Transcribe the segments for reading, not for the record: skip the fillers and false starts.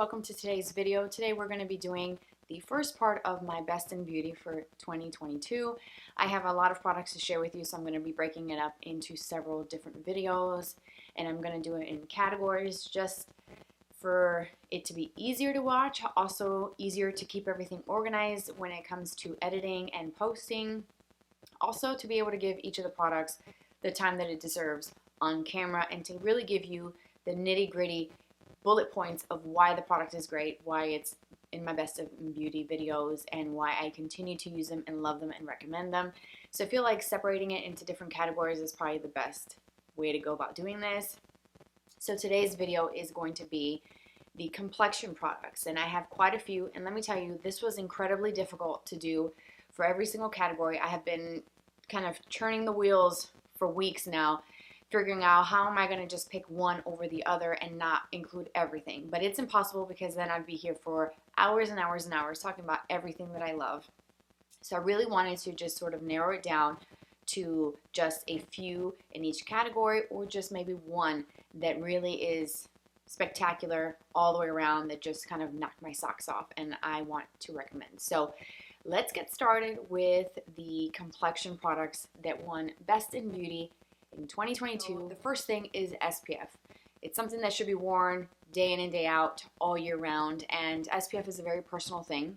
welcome to today's video. Today we're going to be doing the first part of my best in beauty for 2022. I have a lot of products to share with you, so I'm going to be breaking it up into several different videos, and I'm going to do it in categories just for it to be easier to watch, also easier to keep everything organized when it comes to editing and posting, also to be able to give each of the products the time that it deserves on camera, and to really give you the nitty-gritty bullet points of why the product is great, why it's in my best of beauty videos, and why I continue to use them and love them and recommend them. So I feel like separating it into different categories is probably the best way to go about doing this. So today's video is going to be the Complexion products, and I have quite a few, and let me tell you, this was incredibly difficult to do for every single category. I have been kind of churning the wheels for weeks now, figuring out how am I going to just pick one over the other and not include everything. But it's impossible, because then I'd be here for hours and hours and hours talking about everything that I love. So I really wanted to just sort of narrow it down to just a few in each category, or just maybe one that really is spectacular all the way around, that just kind of knocked my socks off and I want to recommend. So let's get started with the Complexion products that won Best in Beauty in 2022. The first thing is SPF. It's something that should be worn day in and day out all year round, and SPF is a very personal thing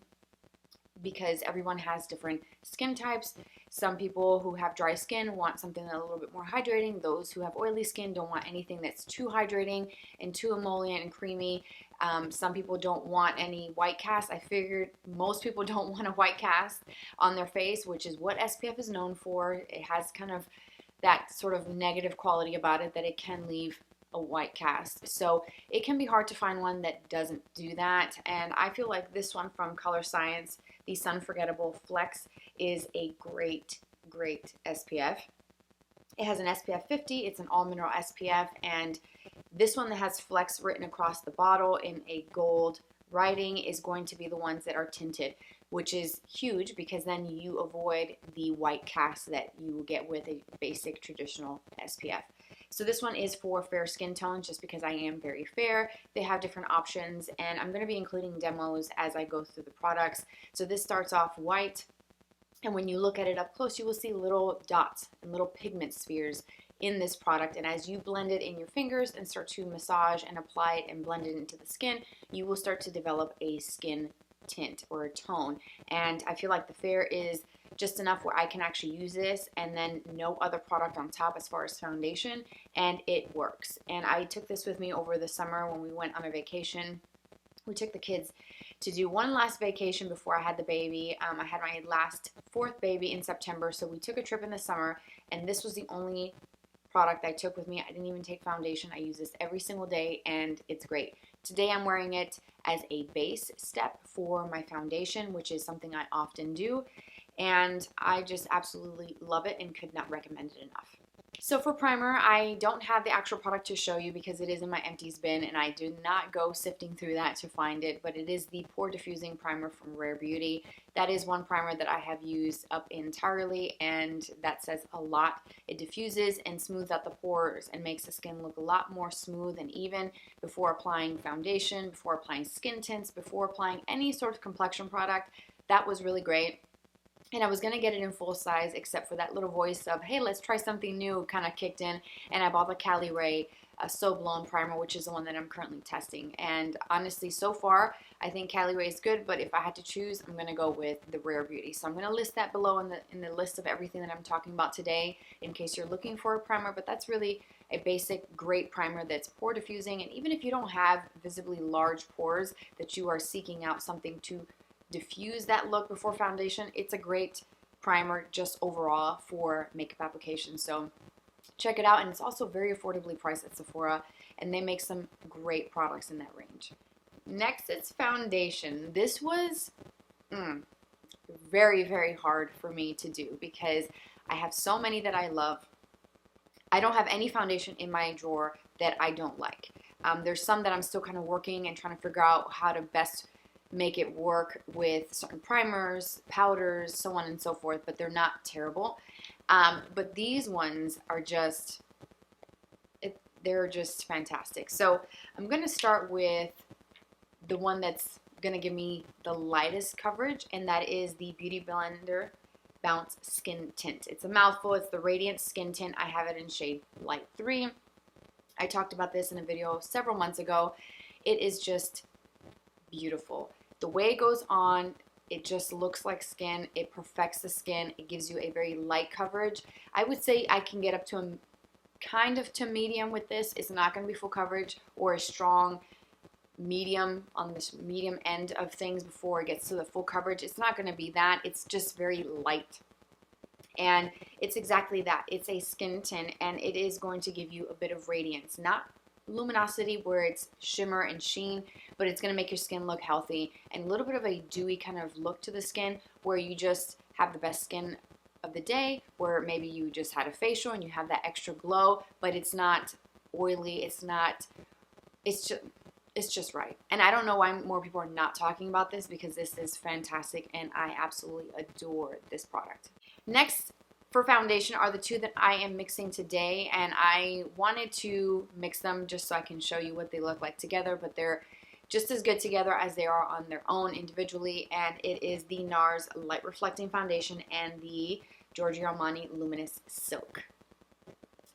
because everyone has different skin types. Some people who have dry skin want something a little bit more hydrating. Those who have oily skin don't want anything that's too hydrating and too emollient and creamy. Some people don't want any white cast. I figured most people don't want a white cast on their face, which is what SPF is known for. It has kind of that sort of negative quality about it, that it can leave a white cast. So it can be hard to find one that doesn't do that. And I feel like this one from Colorscience, the Sunforgettable Flex, is a great SPF. It has an SPF 50. It's an all mineral SPF, and this one that has Flex written across the bottle in a gold writing is going to be the ones that are tinted, which is huge because then you avoid the white cast that you will get with a basic traditional SPF. So this one is for fair skin tones, just because I am very fair. They have different options, and I'm going to be including demos as I go through the products. So this starts off white, and when you look at it up close, you will see little dots and little pigment spheres in this product, and as you blend it in your fingers and start to massage and apply it and blend it into the skin, you will start to develop a skin tint or a tone. And I feel like the fair is just enough where I can actually use this and then no other product on top as far as foundation, and it works. And I took this with me over the summer when we went on a vacation. We took the kids to do one last vacation before I had the baby. I had my last fourth baby in September, so we took a trip in the summer, and this was the only product I took with me. I didn't even take foundation. I use this every single day, and it's great. Today I'm wearing it as a base step for my foundation, which is something I often do, and I just absolutely love it and could not recommend it enough. So for primer, I don't have the actual product to show you because it is in my empties bin, and I do not go sifting through that to find it, but it is the Pore Diffusing Primer from Rare Beauty. That is one primer that I have used up entirely, and that says a lot. It diffuses and smooths out the pores and makes the skin look a lot more smooth and even before applying foundation, before applying skin tints, before applying any sort of complexion product. That was really great. And I was going to get it in full size, except for that little voice of, hey, let's try something new, kind of kicked in, and I bought the Cali Ray So Blown Primer, which is the one that I'm currently testing. And honestly, so far, I think Cali Ray is good, but if I had to choose, I'm going to go with the Rare Beauty. So I'm going to list that below in the list of everything that I'm talking about today, in case you're looking for a primer. But that's really a basic, great primer that's pore diffusing, and even if you don't have visibly large pores, that you are seeking out something to diffuse that look before foundation, it's a great primer just overall for makeup application. So check it out, and it's also very affordably priced at Sephora, and they make some great products in that range. Next, it's foundation. This was very hard for me to do because I have so many that I love. I don't have any foundation in my drawer that I don't like. There's some that I'm still kind of working and trying to figure out how to best make it work with certain primers, powders, so on and so forth, but they're not terrible. But these ones are just, they're just fantastic. So I'm going to start with the one that's going to give me the lightest coverage, and that is the Beautyblender Bounce Skin Tint. It's a mouthful. It's the Radiant Skin Tint. I have it in shade Light 3. I talked about this in a video several months ago. It is just beautiful. The way it goes on, it just looks like skin. It perfects the skin. It gives you a very light coverage. I would say I can get up to a kind of to medium with this. It's not going to be full coverage or a strong medium on this medium end of things before it gets to the full coverage. It's not going to be that. It's just very light. And it's exactly that. It's a skin tint, and it is going to give you a bit of radiance. Not luminosity where it's shimmer and sheen, but it's going to make your skin look healthy, and a little bit of a dewy kind of look to the skin where you just have the best skin of the day, where maybe you just had a facial and you have that extra glow, but it's not oily. It's just right. And I don't know why more people are not talking about this, because this is fantastic and I absolutely adore this product. Next for foundation are the two that I am mixing today, and I wanted to mix them just so I can show you what they look like together, but they're just as good together as they are on their own individually, and it is the NARS Light Reflecting Foundation and the Giorgio Armani Luminous Silk.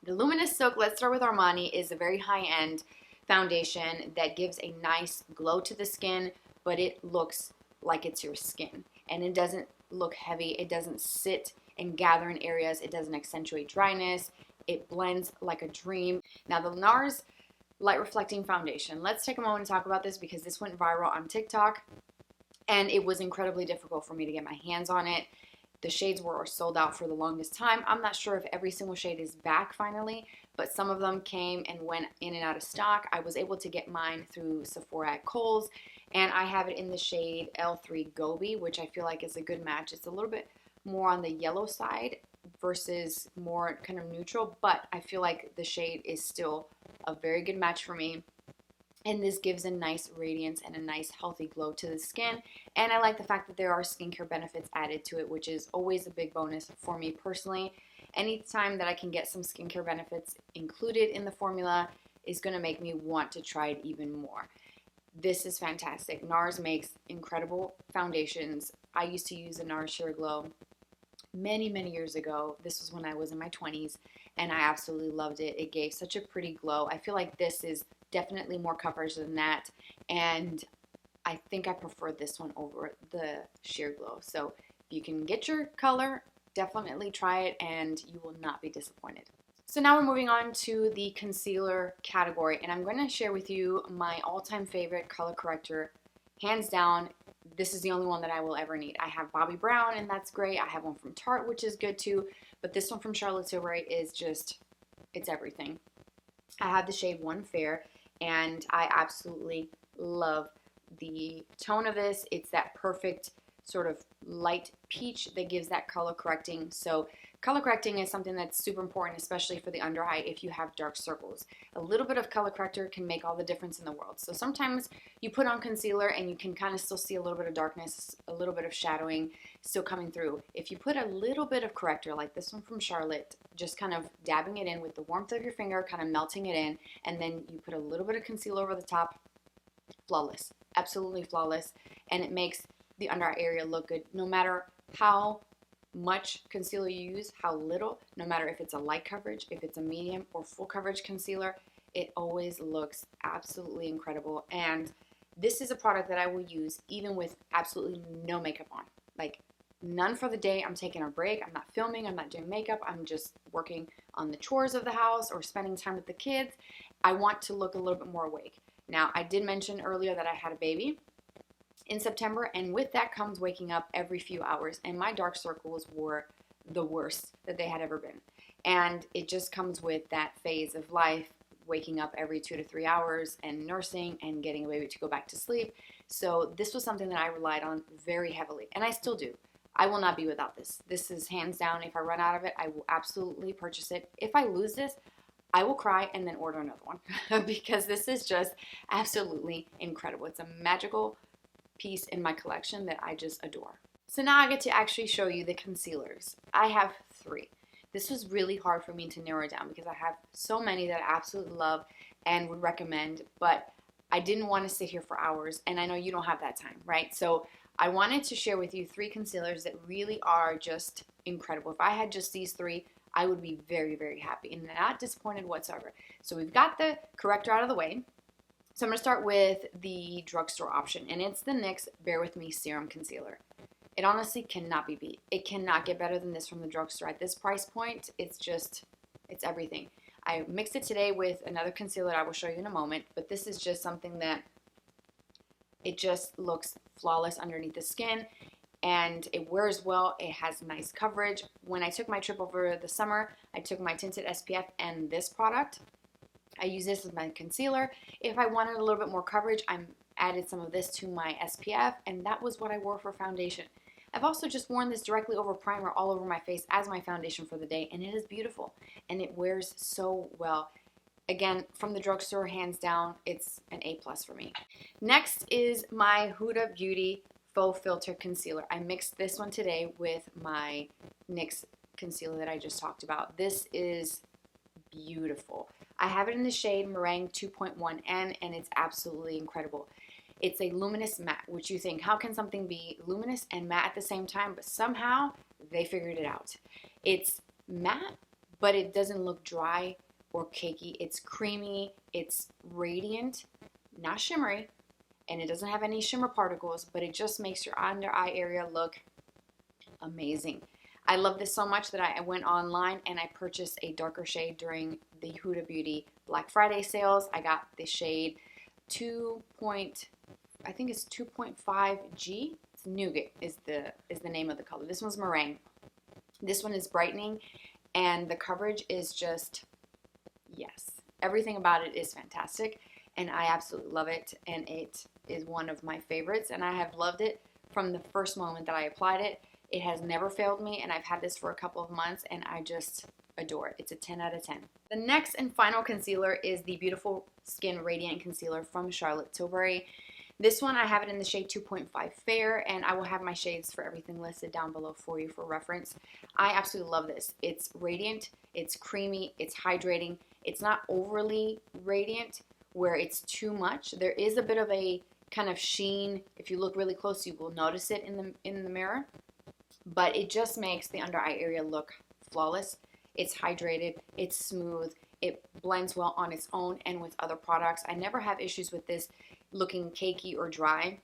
The Luminous Silk, let's start with Armani, is a very high-end foundation that gives a nice glow to the skin, but it looks like it's your skin, and it doesn't look heavy. It doesn't sit and gather in areas. It doesn't accentuate dryness. It blends like a dream. Now the NARS Light Reflecting Foundation, let's take a moment to talk about this, because this went viral on TikTok and it was incredibly difficult for me to get my hands on it. The shades were sold out for the longest time. I'm not sure if every single shade is back finally, but some of them came and went in and out of stock. I was able to get mine through Sephora at Kohl's, and I have it in the shade L3 Gobi, which I feel like is a good match. It's a little bit more on the yellow side versus more kind of neutral, but I feel like the shade is still a very good match for me. And this gives a nice radiance and a nice healthy glow to the skin. And I like the fact that there are skincare benefits added to it, which is always a big bonus for me personally. Anytime that I can get some skincare benefits included in the formula is going to make me want to try it even more. This is fantastic. NARS makes incredible foundations. I used to use the NARS Sheer Glow many years ago. This was when I was in my 20s, and I absolutely loved it. It gave such a pretty glow. I feel like this is definitely more coverage than that, and I think I prefer this one over the Sheer Glow. So if you can get your color, definitely try it and you will not be disappointed. So now we're moving on to the concealer category, and I'm going to share with you my all-time favorite color corrector. Hands down, this is the only one that I will ever need. I have Bobbi Brown, and that's great. I have one from Tarte, which is good too, but this one from Charlotte Tilbury is just, it's everything. I have the shade One Fair, and I absolutely love the tone of this. It's that perfect sort of light peach that gives that color correcting. So color correcting is something that's super important, especially for the under eye if you have dark circles. A little bit of color corrector can make all the difference in the world. So sometimes you put on concealer and you can kind of still see a little bit of darkness, a little bit of shadowing still coming through. If you put a little bit of corrector, like this one from Charlotte, just kind of dabbing it in with the warmth of your finger, kind of melting it in, and then you put a little bit of concealer over the top, flawless, absolutely flawless, and it makes the under eye area look good no matter how much concealer you use, how little, no matter if it's a light coverage, if it's a medium or full coverage concealer, it always looks absolutely incredible. And this is a product that I will use even with absolutely no makeup on. Like none for the day. I'm taking a break. I'm not filming. I'm not doing makeup. I'm just working on the chores of the house or spending time with the kids. I want to look a little bit more awake. Now, I did mention earlier that I had a baby in September, and with that comes waking up every few hours, and my dark circles were the worst that they had ever been. And it just comes with that phase of life, waking up every 2 to 3 hours and nursing and getting a baby to go back to sleep. So this was something that I relied on very heavily, and I still do. I will not be without this. This is hands down. If I run out of it, I will absolutely purchase it. If I lose this, I will cry and then order another one because this is just absolutely incredible. It's a magical piece in my collection that I just adore. So now I get to actually show you the concealers. I have 3. This was really hard for me to narrow down because I have so many that I absolutely love and would recommend, but I didn't want to sit here for hours, and I know you don't have that time, right? So I wanted to share with you 3 concealers that really are just incredible. If I had just these 3, I would be very, very happy and not disappointed whatsoever. So we've got the corrector out of the way. So I'm going to start with the drugstore option, and it's the NYX Bear With Me Serum Concealer. It honestly cannot be beat. It cannot get better than this from the drugstore. At this price point, it's everything. I mixed it today with another concealer I will show you in a moment, but this is just something that it just looks flawless underneath the skin, and it wears well. It has nice coverage. When I took my trip over the summer, I took my tinted SPF and this product. I use this as my concealer. If I wanted a little bit more coverage, I added some of this to my SPF, and that was what I wore for foundation. I've also just worn this directly over primer all over my face as my foundation for the day, and it is beautiful, and it wears so well. Again, from the drugstore, hands down, it's an A+ for me. Next is my Huda Beauty Faux Filter Concealer. I mixed this one today with my NYX concealer that I just talked about. This is beautiful. I have it in the shade Meringue 2.1N, and it's absolutely incredible. It's a luminous matte, which you think, how can something be luminous and matte at the same time? But somehow they figured it out. It's matte, but it doesn't look dry or cakey. It's creamy, it's radiant, not shimmery, and it doesn't have any shimmer particles, but it just makes your under eye area look amazing. I love this so much that I went online and I purchased a darker shade during the Huda Beauty Black Friday sales. I got the shade 2.5G. It's Nougat is the name of the color. This one's Meringue. This one is brightening, and the coverage is just, yes. Everything about it is fantastic, and I absolutely love it, and it is one of my favorites, and I have loved it from the first moment that I applied it. It has never failed me, and I've had this for a couple of months, and I just adore it. It's a 10 out of 10. The next and final concealer is the Beautiful Skin Radiant Concealer from Charlotte Tilbury. This one, I have it in the shade 2.5 Fair, and I will have my shades for everything listed down below for you for reference. I absolutely love this. It's radiant, it's creamy, it's hydrating. It's not overly radiant where it's too much. There is a bit of a kind of sheen. If you look really close, you will notice it in the mirror. But it just makes the under eye area look flawless. It's hydrated, it's smooth, it blends well on its own and with other products. I never have issues with this looking cakey or dry.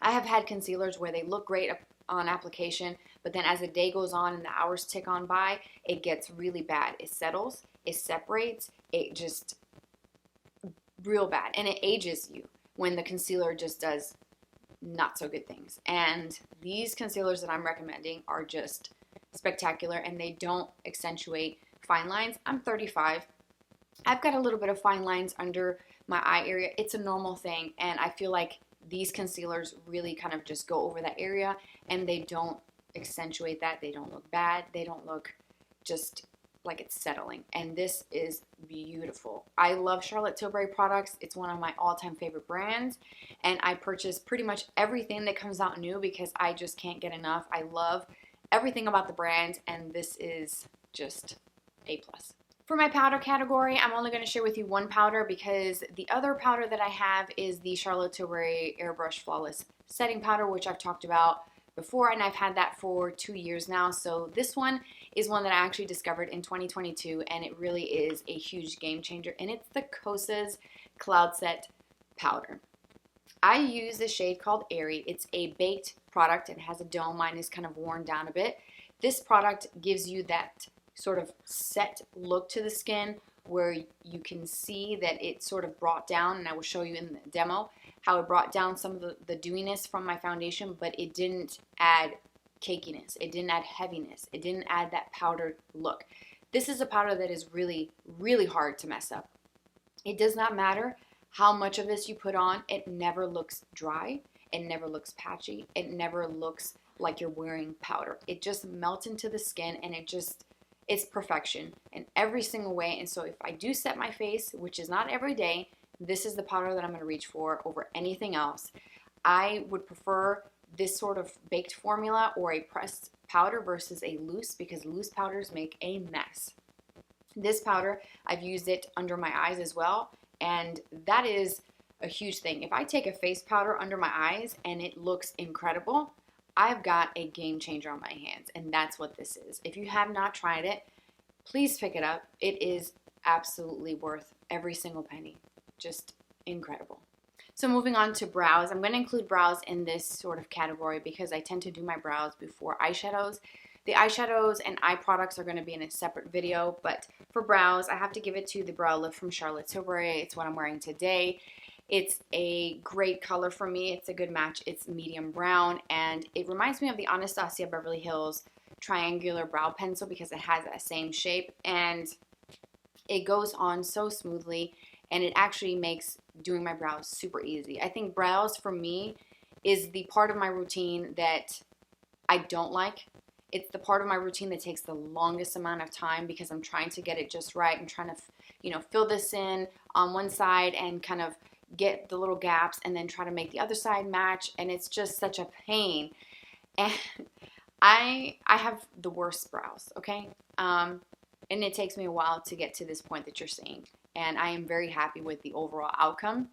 I have had concealers where they look great on application, but then as the day goes on and the hours tick on by, it gets really bad. It settles, it separates, it just real bad, and it ages you when the concealer just does not so good things. And these concealers that I'm recommending are just spectacular, and they don't accentuate fine lines. I'm 35. I've got a little bit of fine lines under my eye area. It's a normal thing, and I feel like these concealers really kind of just go over that area, and they don't accentuate that. They don't look bad. They don't look just like it's settling, and this is beautiful. I love Charlotte Tilbury products. It's one of my all-time favorite brands, and I purchase pretty much everything that comes out new because I just can't get enough. I love everything about the brand, and this is just A+. For my powder category, I'm only going to share with you one powder because the other powder that I have is the Charlotte Tilbury Airbrush Flawless Setting Powder, which I've talked about before, and I've had that for 2 years now. So this one is one that I actually discovered in 2022, and it really is a huge game changer, and it's the Kosas Cloud Set powder. I use the shade called Airy. It's a baked product. It has a dome. Mine is kind of worn down a bit. This product gives you that sort of set look to the skin where you can see that it sort of brought down, and I will show you in the demo how it brought down some of the dewiness from my foundation, but it didn't add cakiness. It didn't add heaviness. It didn't add that powdered look. This is a powder that is really, really hard to mess up. It does not matter how much of this you put on. It never looks dry. It never looks patchy. It never looks like you're wearing powder. It just melts into the skin, and it's perfection in every single way. And so if I do set my face, which is not every day, this is the powder that I'm going to reach for over anything else. I would prefer this sort of baked formula or a pressed powder versus a loose, because loose powders make a mess. This powder, I've used it under my eyes as well, and that is a huge thing. If I take a face powder under my eyes and it looks incredible, I've got a game changer on my hands, and that's what this is. If you have not tried it, please pick it up. It is absolutely worth every single penny. Just incredible. So moving on to brows, I'm going to include brows in this sort of category because I tend to do my brows before eyeshadows. The eyeshadows and eye products are going to be in a separate video, but for brows, I have to give it to the Brow Lift from Charlotte Tilbury. It's what I'm wearing today. It's a great color for me. It's a good match. It's medium brown, and it reminds me of the Anastasia Beverly Hills triangular brow pencil because it has that same shape, and it goes on so smoothly, and it actually makes doing my brows super easy. I think brows for me is the part of my routine that I don't like. It's the part of my routine that takes the longest amount of time because I'm trying to get it just right. I'm trying to, fill this in on one side and kind of get the little gaps and then try to make the other side match, and it's just such a pain. And I have the worst brows, okay? And it takes me a while to get to this point that you're seeing. And I am very happy with the overall outcome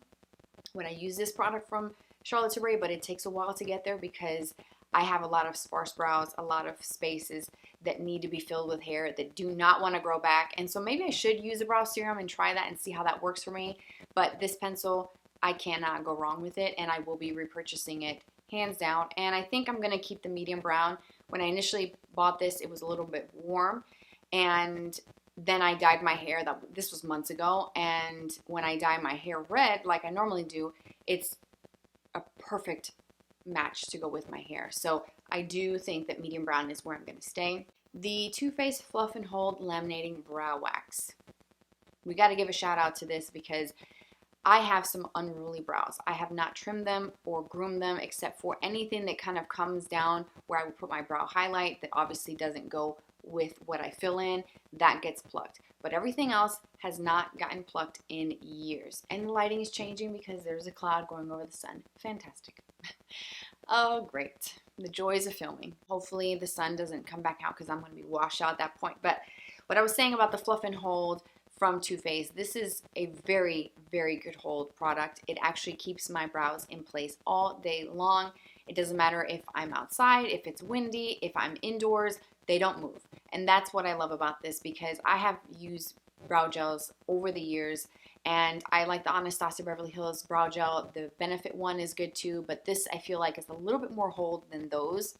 when I use this product from Charlotte Tilbury, but it takes a while to get there because I have a lot of sparse brows, a lot of spaces that need to be filled with hair that do not want to grow back. And so maybe I should use a brow serum and try that and see how that works for me. But this pencil, I cannot go wrong with it, and I will be repurchasing it hands down. And I think I'm going to keep the medium brown. When I initially bought this, it was a little bit warm, and then I dyed my hair. This was months ago, and when I dye my hair red like I normally do, it's a perfect match to go with my hair. So I do think that medium brown is where I'm going to stay. The Too Faced Fluff and Hold Laminating Brow Wax. We got to give a shout out to this because I have some unruly brows. I have not trimmed them or groomed them except for anything that kind of comes down where I would put my brow highlight that obviously doesn't go with what I fill in. That gets plucked. But everything else has not gotten plucked in years. And the lighting is changing because there's a cloud going over the sun. Fantastic. Oh, great. The joys of filming. Hopefully the sun doesn't come back out because I'm going to be washed out at that point. But what I was saying about the Fluff and Hold from Too Faced, this is a very, very good hold product. It actually keeps my brows in place all day long. It doesn't matter if I'm outside, if it's windy, if I'm indoors, they don't move. And that's what I love about this because I have used brow gels over the years, and I like the Anastasia Beverly Hills brow gel. The Benefit one is good too, but this I feel like is a little bit more hold than those.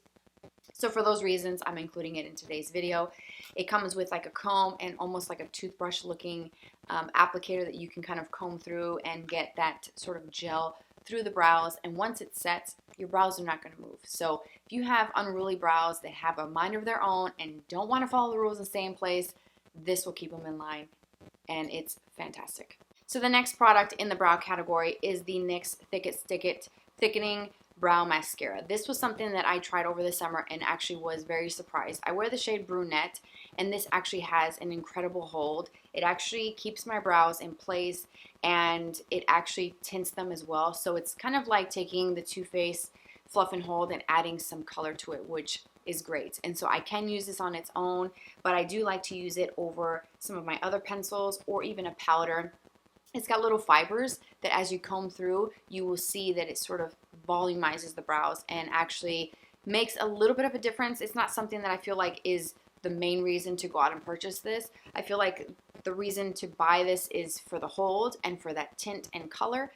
So for those reasons, I'm including it in today's video. It comes with like a comb and almost like a toothbrush looking applicator that you can kind of comb through and get that sort of gel through the brows. And once it sets, your brows are not going to move. So if you have unruly brows that have a mind of their own and don't want to follow the rules and stay in place, this will keep them in line, and it's fantastic. So the next product in the brow category is the NYX Thickening Brow Mascara. This was something that I tried over the summer and actually was very surprised. I wear the shade Brunette, and this actually has an incredible hold. It actually keeps my brows in place, and it actually tints them as well. So it's kind of like taking the Too Faced Fluff and Hold and adding some color to it, which is great. And so I can use this on its own, but I do like to use it over some of my other pencils or even a powder. It's got little fibers that as you comb through, you will see that it sort of volumizes the brows and actually makes a little bit of a difference. It's not something that I feel like is the main reason to go out and purchase this. I feel like the reason to buy this is for the hold and for that tint and color,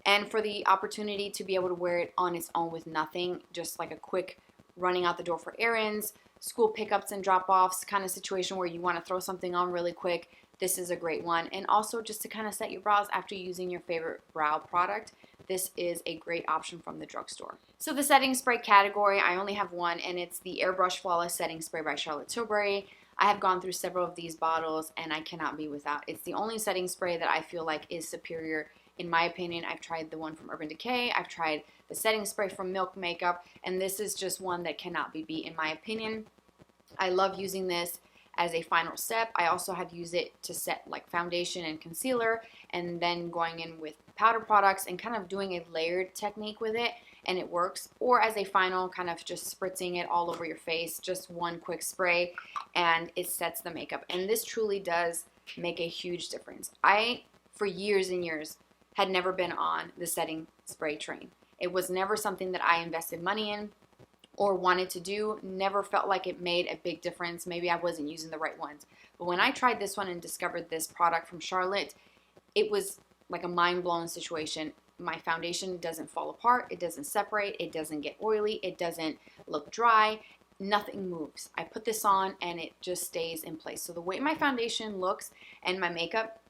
and for the opportunity to be able to wear it on its own with nothing, just like a quick running out the door for errands, school pickups and drop-offs kind of situation where you want to throw something on really quick. This is a great one. And also just to kind of set your brows after using your favorite brow product, this is a great option from the drugstore. So the setting spray category, I only have one, and it's the Airbrush Flawless Setting Spray by Charlotte Tilbury. I have gone through several of these bottles, and I cannot be without. It's the only setting spray that I feel like is superior in my opinion. I've tried the one from Urban Decay, I've tried the setting spray from Milk Makeup, and this is just one that cannot be beat in my opinion. I love using this as a final step. I also have used it to set like foundation and concealer, and then going in with powder products and kind of doing a layered technique with it, and it works. Or as a final, kind of just spritzing it all over your face, just one quick spray, and it sets the makeup. And this truly does make a huge difference. I, for years and years, had never been on the setting spray train. It was never something that I invested money in or wanted to do. Never felt like it made a big difference. Maybe I wasn't using the right ones. But when I tried this one and discovered this product from Charlotte, it was like a mind-blowing situation. My foundation doesn't fall apart, it doesn't separate, it doesn't get oily, it doesn't look dry, nothing moves. I put this on and it just stays in place. So the way my foundation looks and my makeup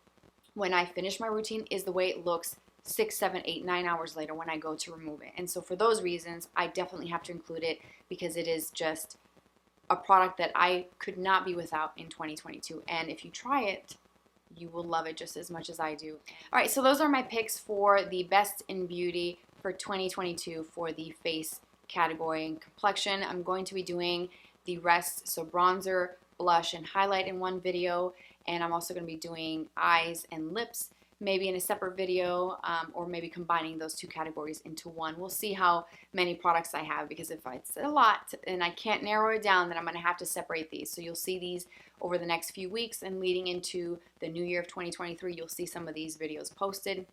when I finish my routine is the way it looks 6, 7, 8, 9 hours later when I go to remove it. And so for those reasons, I definitely have to include it because it is just a product that I could not be without in 2022. And if you try it, you will love it just as much as I do. All right, so those are my picks for the best in beauty for 2022 for the face category and complexion. I'm going to be doing the rest, so bronzer, blush, and highlight in one video, and I'm also going to be doing eyes and lips maybe in a separate video, or maybe combining those two categories into one. We'll see how many products I have, because if it's a lot and I can't narrow it down, then I'm going to have to separate these. So you'll see these over the next few weeks, and leading into the new year of 2023, you'll see some of these videos posted.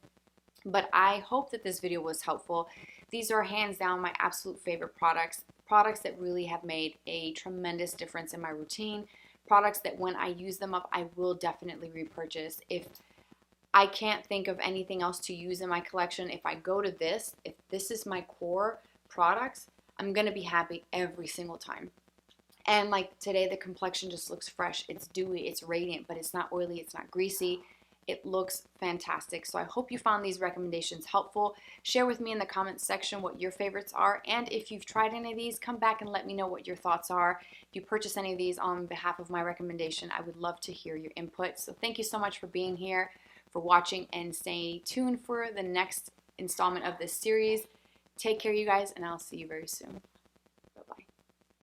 But I hope that this video was helpful. These are hands down my absolute favorite products that really have made a tremendous difference in my routine, products that when I use them up, I will definitely repurchase. If I can't think of anything else to use in my collection, if I go to this, if this is my core products, I'm going to be happy every single time. And like today, the complexion just looks fresh. It's dewy, it's radiant, but it's not oily, it's not greasy. It looks fantastic. So I hope you found these recommendations helpful. Share with me in the comments section what your favorites are. And if you've tried any of these, come back and let me know what your thoughts are. If you purchase any of these on behalf of my recommendation, I would love to hear your input. So thank you so much for being here, for watching, and stay tuned for the next installment of this series. Take care, you guys, and I'll see you very soon.